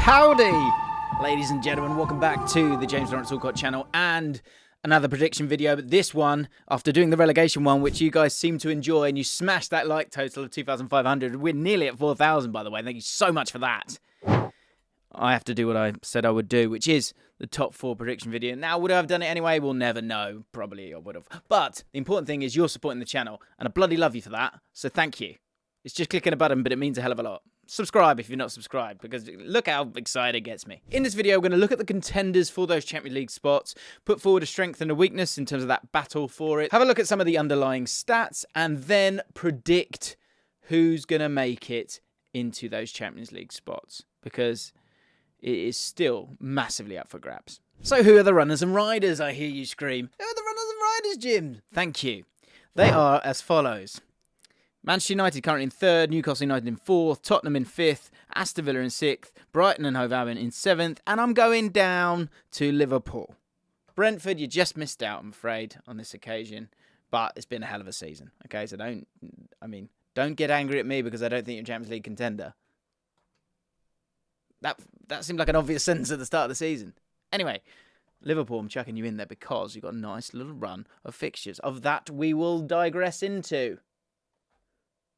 Howdy, ladies and gentlemen. Welcome back to the James Lawrence Allcott channel and another prediction video. But this one, after doing the relegation one, which you guys seem to enjoy, and you smashed that like total of 2,500. We're nearly at 4,000, by the way. Thank you so much for that. I have to do what I said I would do, which is the top 4 prediction video. Now, would I have done it anyway? We'll never know. Probably I would have. But the important thing is you're supporting the channel, and I bloody love you for that. So thank you. It's just clicking a button, but it means a hell of a lot. Subscribe if you're not subscribed, because look how excited it gets me. In this video, we're going to look at the contenders for those Champions League spots, put forward a strength and a weakness in terms of that battle for it, have a look at some of the underlying stats, and then predict who's going to make it into those Champions League spots, because it is still massively up for grabs. So who are the runners and riders, I hear you scream? Who are the runners and riders, Jim? Thank you. They are as follows. Manchester United currently in 3rd, Newcastle United in 4th, Tottenham in 5th, Aston Villa in 6th, Brighton and Hove Albion in 7th, and I'm going down to Liverpool. Brentford, you just missed out, I'm afraid, on this occasion, but it's been a hell of a season. Okay, so don't get angry at me because I don't think you're a Champions League contender. That seemed like an obvious sentence at the start of the season. Anyway, Liverpool, I'm chucking you in there because you've got a nice little run of fixtures. Of that, we will digress into.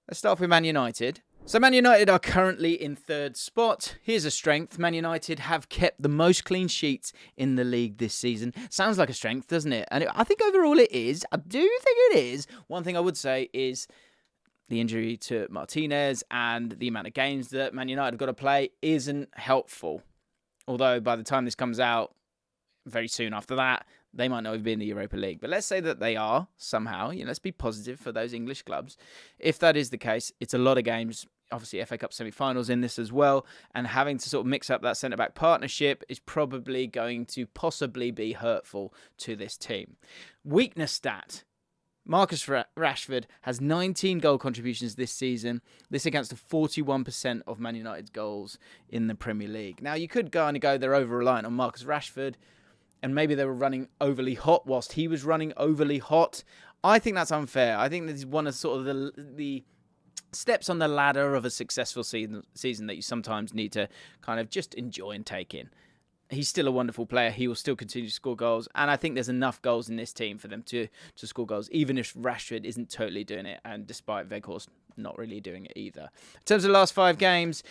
Let's start off with Man United. So Man United are currently in 3rd spot. Here's a strength. Man United have kept the most clean sheets in the league this season. Sounds like a strength, doesn't it? And I think overall it is. I do think it is. One thing I would say is the injury to Martinez and the amount of games that Man United have got to play isn't helpful. Although by the time this comes out, very soon after that, they might not have been in the Europa League. But let's say that they are somehow. Let's be positive for those English clubs. If that is the case, it's a lot of games. Obviously, FA Cup semi-finals in this as well. And having to sort of mix up that centre-back partnership is probably going to possibly be hurtful to this team. Weakness stat. Marcus Rashford has 19 goal contributions this season. This accounts to 41% of Man United's goals in the Premier League. Now, you could go they're over-reliant on Marcus Rashford, and maybe they were running overly hot whilst he was running overly hot. I think that's unfair. I think this is one of sort of the steps on the ladder of a successful season that you sometimes need to kind of just enjoy and take in. He's still a wonderful player. He will still continue to score goals. And I think there's enough goals in this team for them to score goals, even if Rashford isn't totally doing it, and despite Weghorst not really doing it either. In terms of the last 5 games,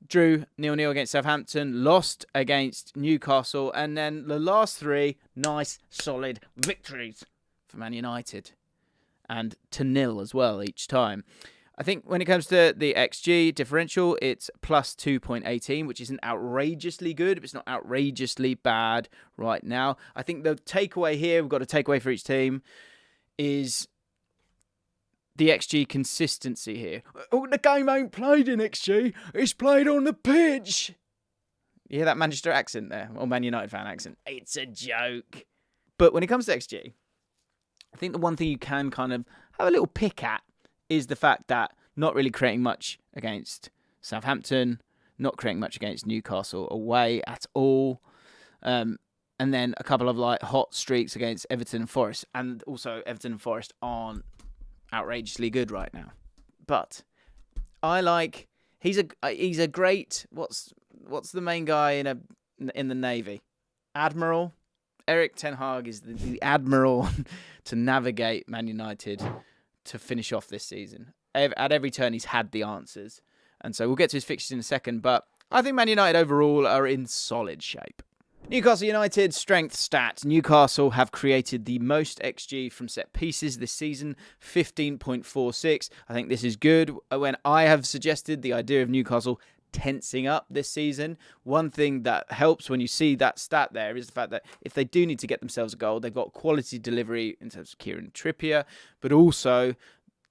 drew 0-0 against Southampton, lost against Newcastle, and then the last 3, nice, solid victories for Man United. And to 0 as well each time. I think when it comes to the XG differential, it's plus 2.18, which isn't outrageously good, but it's not outrageously bad right now. I think the takeaway here, we've got a takeaway for each team, is the XG consistency here. Oh, the game ain't played in XG. It's played on the pitch. You hear that Manchester accent there? Or Man United fan accent? It's a joke. But when it comes to XG, I think the one thing you can kind of have a little pick at is the fact that not really creating much against Southampton, not creating much against Newcastle away at all, and then a couple of hot streaks against Everton and Forest, and also Everton and Forest aren't outrageously good right now. But I like he's a great what's the main guy in the Navy? Admiral. Erik Ten Hag is the admiral to navigate Man United to finish off this season. At every turn, he's had the answers. And so we'll get to his fixtures in a second, but I think Man United overall are in solid shape. Newcastle United strength stats. Newcastle have created the most XG from set pieces this season, 15.46. I think this is good. When I have suggested the idea of Newcastle tensing up this season, one thing that helps when you see that stat there is the fact that if they do need to get themselves a goal, they've got quality delivery in terms of Kieran Trippier, but also,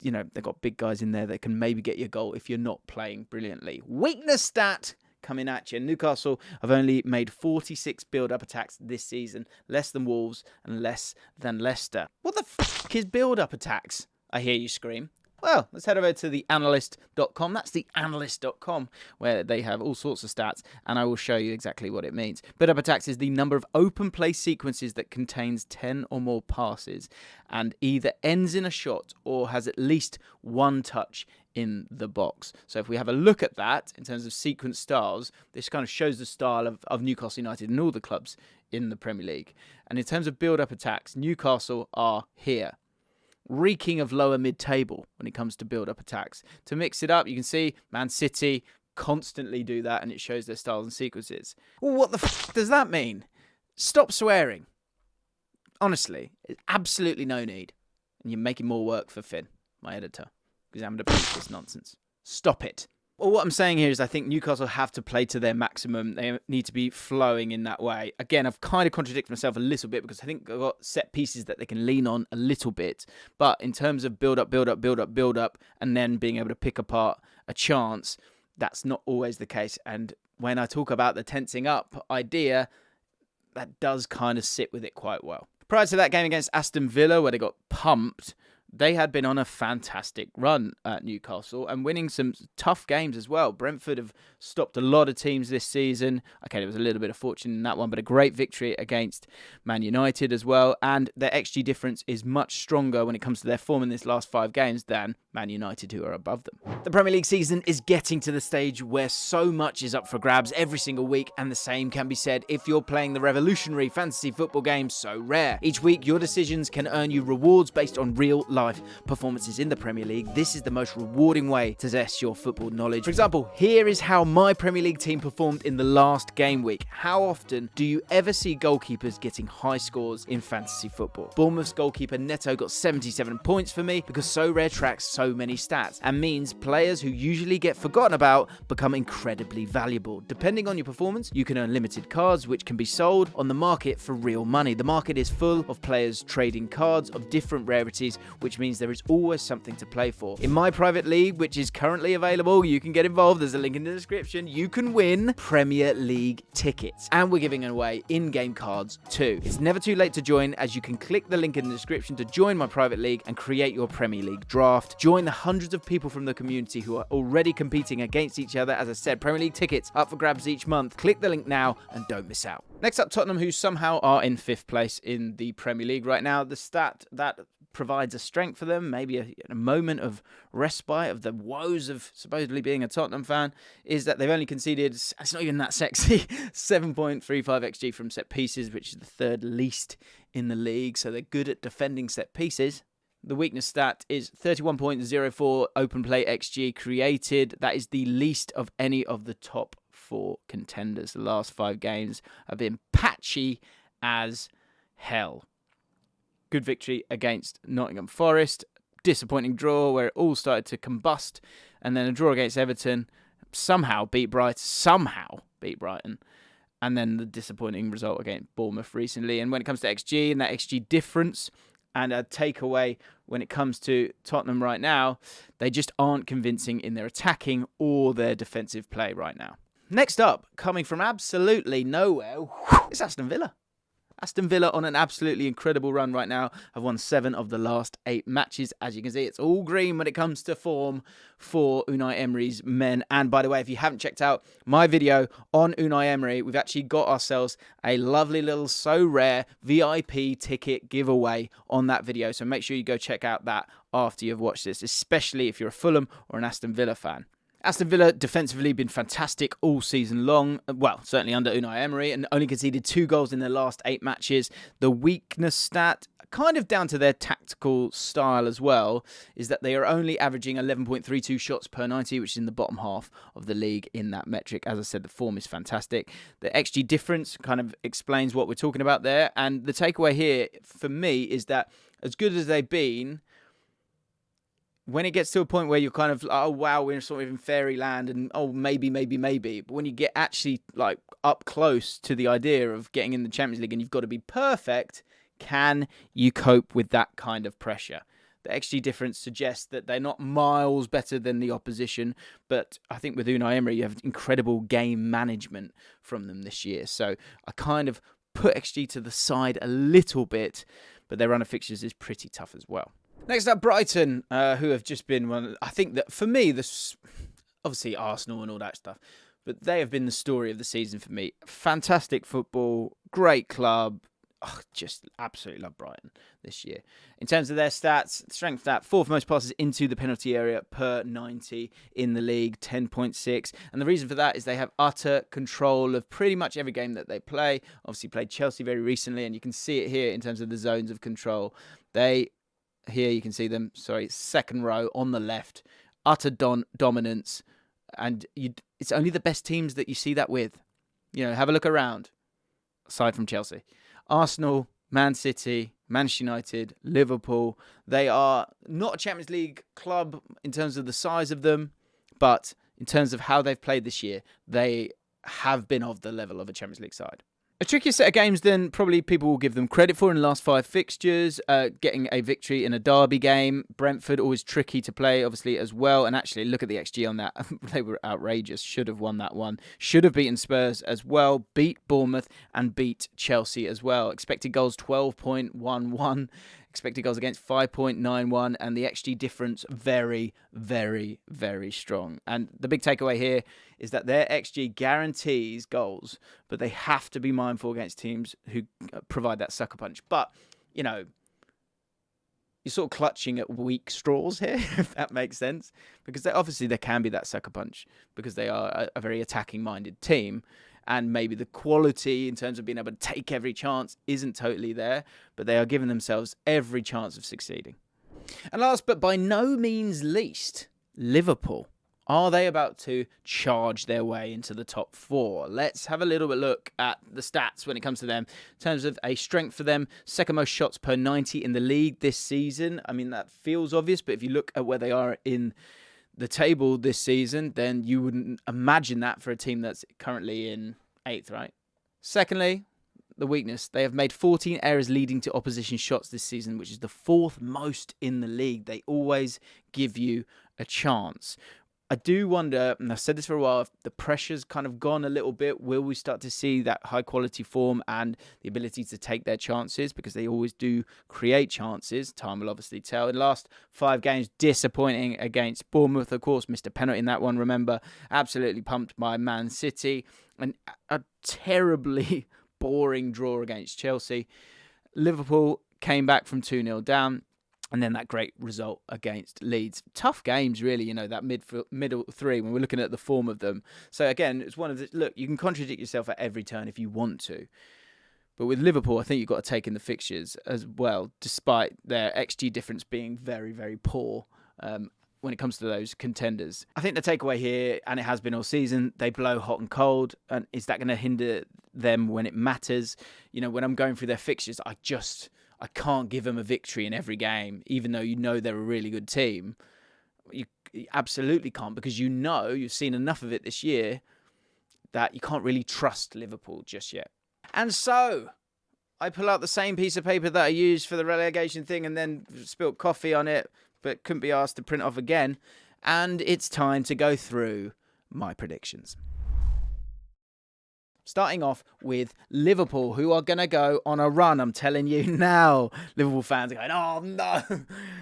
they've got big guys in there that can maybe get you a goal if you're not playing brilliantly. Weakness stat coming at you. Newcastle have only made 46 build-up attacks this season, less than Wolves and less than Leicester. What the f*** is build-up attacks? I hear you scream. Well, let's head over to theanalyst.com. That's theanalyst.com, where they have all sorts of stats, and I will show you exactly what it means. Build-up attacks is the number of open play sequences that contains 10 or more passes and either ends in a shot or has at least one touch in the box. So if we have a look at that in terms of sequence styles, this kind of shows the style of Newcastle United and all the clubs in the Premier League. And in terms of build-up attacks, Newcastle are here, reeking of lower mid-table when it comes to build-up attacks. To mix it up, you can see Man City constantly do that, and it shows their styles and sequences. Well, what the f*** does that mean? Stop swearing. Honestly, absolutely no need. And you're making more work for Finn, my editor, because I'm going to beat this nonsense. Stop it. Well, what I'm saying here is I think Newcastle have to play to their maximum. They need to be flowing in that way. Again, I've kind of contradicted myself a little bit because I think they've got set pieces that they can lean on a little bit. But in terms of build up, and then being able to pick apart a chance, that's not always the case. And when I talk about the tensing up idea, that does kind of sit with it quite well. Prior to that game against Aston Villa, where they got pumped, they had been on a fantastic run at Newcastle and winning some tough games as well. Brentford have stopped a lot of teams this season. Okay, there was a little bit of fortune in that one, but a great victory against Man United as well. And their XG difference is much stronger when it comes to their form in this last 5 games than Man United, who are above them. The Premier League season is getting to the stage where so much is up for grabs every single week, and the same can be said if you're playing the revolutionary fantasy football game So Rare. Each week, your decisions can earn you rewards based on real-life performances in the Premier League. This is the most rewarding way to test your football knowledge. For example, here is how my Premier League team performed in the last game week. How often do you ever see goalkeepers getting high scores in fantasy football? Bournemouth's goalkeeper Neto got 77 points for me because So Rare tracks so many stats and means players who usually get forgotten about become incredibly valuable. Depending on your performance, you can earn limited cards which can be sold on the market for real money. The market is full of players trading cards of different rarities, which means there is always something to play for. In my private league, which is currently available, you can get involved. There's a link in the description. You can win Premier League tickets. And we're giving away in-game cards too. It's never too late to join, as you can click the link in the description to join my private league and create your Premier League draft. Join the hundreds of people from the community who are already competing against each other. As I said, Premier League tickets up for grabs each month. Click the link now and don't miss out. Next up, Tottenham, who somehow are in 5th place in the Premier League right now. The stat that provides a strength for them, maybe a moment of respite of the woes of supposedly being a Tottenham fan, is that they've only conceded, it's not even that sexy, 7.35 XG from set pieces, which is the 3rd least in the league, so they're good at defending set pieces. The weakness stat is 31.04 open play XG created. That is the least of any of the top 4 contenders. The last 5 games have been patchy as hell. Good victory against Nottingham Forest. Disappointing draw where it all started to combust. And then a draw against Everton. Somehow beat Brighton. And then the disappointing result against Bournemouth recently. And when it comes to XG and that XG difference and a takeaway when it comes to Tottenham right now, they just aren't convincing in their attacking or their defensive play right now. Next up, coming from absolutely nowhere, it's Aston Villa. Aston Villa on an absolutely incredible run right now, have won 7 of the last 8 matches. As you can see, it's all green when it comes to form for Unai Emery's men. And by the way, if you haven't checked out my video on Unai Emery, we've actually got ourselves a lovely little So Rare VIP ticket giveaway on that video. So make sure you go check out that after you've watched this, especially if you're a Fulham or an Aston Villa fan. Aston Villa defensively been fantastic all season long. Well, certainly under Unai Emery, and only conceded 2 goals in their last 8 matches. The weakness stat, kind of down to their tactical style as well, is that they are only averaging 11.32 shots per 90, which is in the bottom half of the league in that metric. As I said, the form is fantastic. The XG difference kind of explains what we're talking about there. And the takeaway here for me is that as good as they've been, when it gets to a point where you're kind of, oh, wow, we're sort of in fairyland and, oh, maybe. But when you get actually like up close to the idea of getting in the Champions League and you've got to be perfect, can you cope with that kind of pressure? The XG difference suggests that they're not miles better than the opposition, but I think with Unai Emery, you have incredible game management from them this year. So I kind of put XG to the side a little bit, but their run of fixtures is pretty tough as well. Next up, Brighton, who have just been one. I think that for me, this obviously Arsenal and all that stuff, but they have been the story of the season for me. Fantastic football, great club, just absolutely love Brighton this year. In terms of their stats, strength stat, 4th most passes into the penalty area per 90 in the league, 10.6. And the reason for that is they have utter control of pretty much every game that they play. Obviously played Chelsea very recently, and you can see it here in terms of the zones of control. Here you can see them, second row on the left, utter dominance. And it's only the best teams that you see that with. Have a look around, aside from Chelsea. Arsenal, Man City, Manchester United, Liverpool. They are not a Champions League club in terms of the size of them, but in terms of how they've played this year, they have been of the level of a Champions League side. A trickier set of games than probably people will give them credit for in the last 5 fixtures. Getting a victory in a derby game. Brentford, always tricky to play, obviously, as well. And actually, look at the XG on that. They were outrageous. Should have won that one. Should have beaten Spurs as well. Beat Bournemouth and beat Chelsea as well. Expected goals 12.11. Expected goals against 5.91, and the XG difference very, very, very strong. And the big takeaway here is that their XG guarantees goals, but they have to be mindful against teams who provide that sucker punch. But, you're sort of clutching at weak straws here, if that makes sense, because there can be that sucker punch because they are a very attacking-minded team. And maybe the quality in terms of being able to take every chance isn't totally there, but they are giving themselves every chance of succeeding. And last but by no means least, Liverpool. Are they about to charge their way into the top 4? Let's have a little bit look at the stats when it comes to them. In terms of a strength for them, second most shots per 90 in the league this season. I mean, that feels obvious, but if you look at where they are in the table this season, then you wouldn't imagine that for a team that's currently in 8th, right? Secondly, the weakness. They have made 14 errors leading to opposition shots this season, which is the 4th most in the league. They always give you a chance. I do wonder, and I've said this for a while, if the pressure's kind of gone a little bit, will we start to see that high quality form and the ability to take their chances? Because they always do create chances. Time will obviously tell. In the last 5 games, disappointing against Bournemouth, of course, missed a penalty in that one, remember. Absolutely pumped by Man City. And a terribly boring draw against Chelsea. Liverpool came back from 2-0 down. And then that great result against Leeds. Tough games, really, that middle 3 when we're looking at the form of them. So again, it's one of the, look, you can contradict yourself at every turn if you want to. But with Liverpool, I think you've got to take in the fixtures as well, despite their XG difference being very, very poor when it comes to those contenders. I think the takeaway here, and it has been all season, they blow hot and cold. And is that going to hinder them when it matters? When I'm going through their fixtures, I can't give them a victory in every game, even though they're a really good team. You absolutely can't, because you've seen enough of it this year that you can't really trust Liverpool just yet. And so, I pull out the same piece of paper that I used for the relegation thing and then spilt coffee on it, but couldn't be asked to print off again. And it's time to go through my predictions. Starting off with Liverpool, who are going to go on a run. I'm telling you now. Liverpool fans are going, oh no,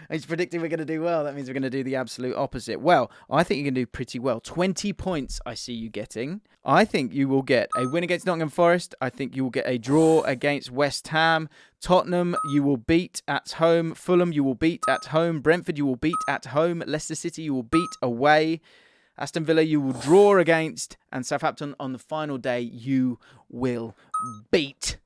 he's predicting we're going to do well. That means we're going to do the absolute opposite. Well, I think you're going to do pretty well. 20 points I see you getting. I think you will get a win against Nottingham Forest. I think you will get a draw against West Ham. Tottenham, you will beat at home. Fulham, you will beat at home. Brentford, you will beat at home. Leicester City, you will beat away. Aston Villa, you will draw against, and Southampton on the final day, you will beat.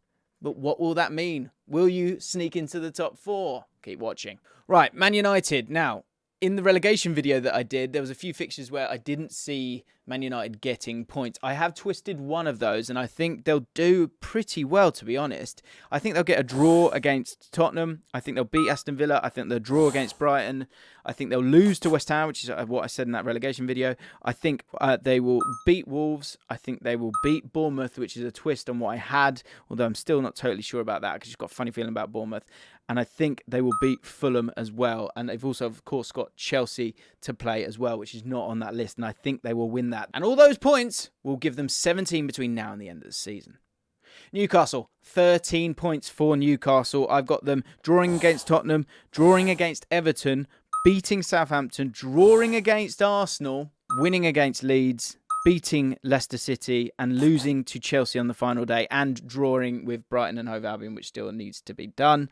But what will that mean? Will you sneak into the top 4? Keep watching. Right, Man United. Now, in the relegation video that I did, there was a few fixtures where I didn't see Man United getting points. I have twisted one of those, and I think they'll do pretty well, to be honest. I think they'll get a draw against Tottenham. I think they'll beat Aston Villa. I think they'll draw against Brighton. I think they'll lose to West Ham, which is what I said in that relegation video. I think they will beat Wolves. I think they will beat Bournemouth, which is a twist on what I had, although I'm still not totally sure about that because I've got a funny feeling about Bournemouth. And I think they will beat Fulham as well. And they've also, of course, got Chelsea to play as well, which is not on that list. And I think they will win that. And all those points will give them 17 between now and the end of the season. Newcastle, 13 points for Newcastle. I've got them drawing against Tottenham, drawing against Everton, beating Southampton, drawing against Arsenal, winning against Leeds, beating Leicester City and losing to Chelsea on the final day and drawing with Brighton and Hove Albion, which still needs to be done.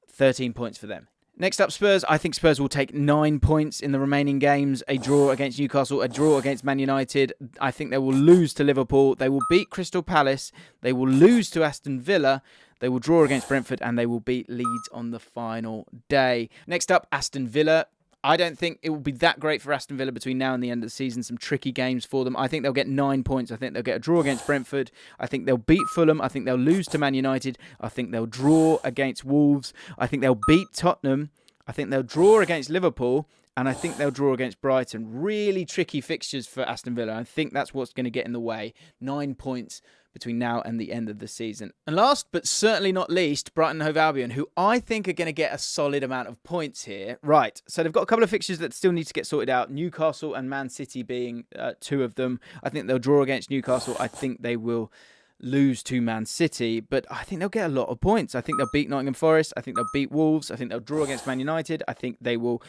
13 points for them. Next up, Spurs. I think Spurs will take 9 points in the remaining games. A draw against Newcastle, a draw against Man United. I think they will lose to Liverpool. They will beat Crystal Palace. They will lose to Aston Villa. They will draw against Brentford, and they will beat Leeds on the final day. Next up, Aston Villa. I don't think it will be that great for Aston Villa between now and the end of the season. Some tricky games for them. I think they'll get 9 points. I think they'll get a draw against Brentford. I think they'll beat Fulham. I think they'll lose to Man United. I think they'll draw against Wolves. I think they'll beat Tottenham. I think they'll draw against Liverpool. And I think they'll draw against Brighton. Really tricky fixtures for Aston Villa. I think that's what's going to get in the way. 9 points between now and the end of the season. And last but certainly not least, Brighton and Hove Albion, who I think are going to get a solid amount of points here. Right, so they've got a couple of fixtures that still need to get sorted out. Newcastle and Man City being two of them. I think they'll draw against Newcastle. I think they will lose to Man City, but I think they'll get a lot of points. I think they'll beat Nottingham Forest. I think they'll beat Wolves. I think they'll draw against Man United. I think they will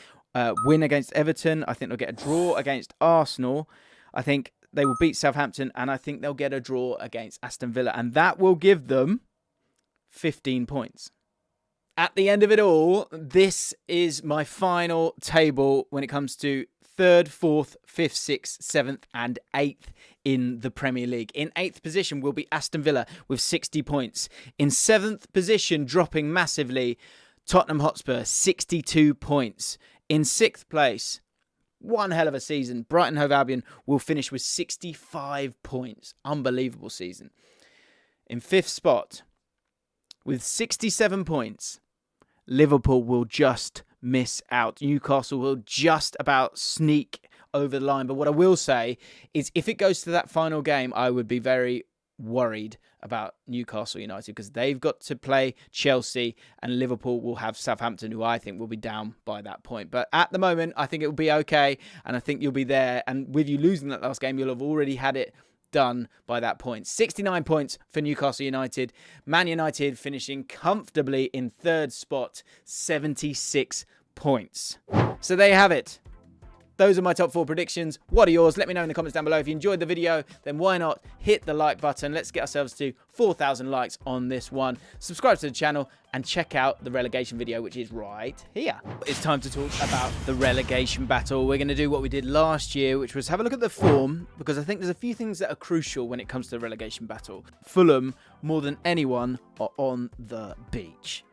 win against Everton. I think they'll get a draw against Arsenal. I think they will beat Southampton, and I think they'll get a draw against Aston Villa, and that will give them 15 points. At the end of it all, this is my final table when it comes to 3rd, 4th, 5th, 6th, 7th and 8th in the Premier League. In 8th position will be Aston Villa with 60 points. In 7th position, dropping massively, Tottenham Hotspur, 62 points. In 6th place, one hell of a season, Brighton Hove Albion will finish with 65 points. Unbelievable season. In 5th spot, with 67 points, Liverpool will just miss out. Newcastle will just about sneak over the line. But what I will say is if it goes to that final game, I would be very worried about Newcastle United because they've got to play Chelsea and Liverpool will have Southampton, who I think will be down by that point. But at the moment, I think it will be okay and I think you'll be there. And with you losing that last game, you'll have already had it done by that point. 69 points for Newcastle United. Man United finishing comfortably in 3rd spot, 76 points. So there you have it. Those are my top 4 predictions. What are yours? Let me know in the comments down below. If you enjoyed the video, then why not hit the like button? Let's get ourselves to 4,000 likes on this one. Subscribe to the channel and check out the relegation video, which is right here. It's time to talk about the relegation battle. We're going to do what we did last year, which was have a look at the form, because I think there's a few things that are crucial when it comes to the relegation battle. Fulham, more than anyone, are on the beach.